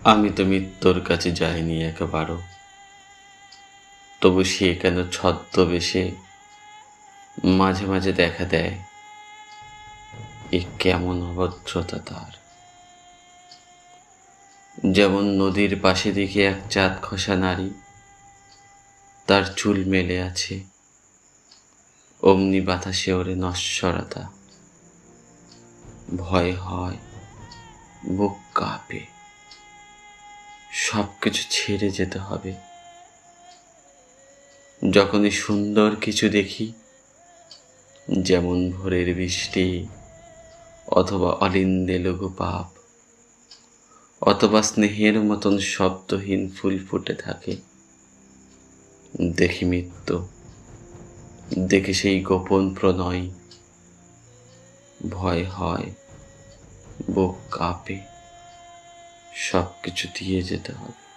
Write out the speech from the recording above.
আমি তো মৃত্যুর কাছে যাইনি একবারও, তবু সে কেন ছদ্মবেশে মাঝে মাঝে দেখা দেয়। এ কেমন অভদ্রতা তার! যেমন নদীর পাশে দেখি এক চাঁদ খসা নারী, তার চুল মেলে আছে, অমনি বাতাসে ওরে নশ্বরতা। ভয় হয়, বুক কাঁপে, সব কিছু ছেড়ে যেতে হবে। যখনই সুন্দর কিছু দেখি, যেমন ভোরের বৃষ্টি, অথবা অলিন্দে লঘু পাপ, অথবা স্নেহের মতন শব্দহীন ফুল ফুটে থাকে, দেখি মৃত্যু, দেখি সেই গোপন প্রণয়। ভয় হয়, বুক কাঁপে, সব কিছু দিয়ে যেতে হবে।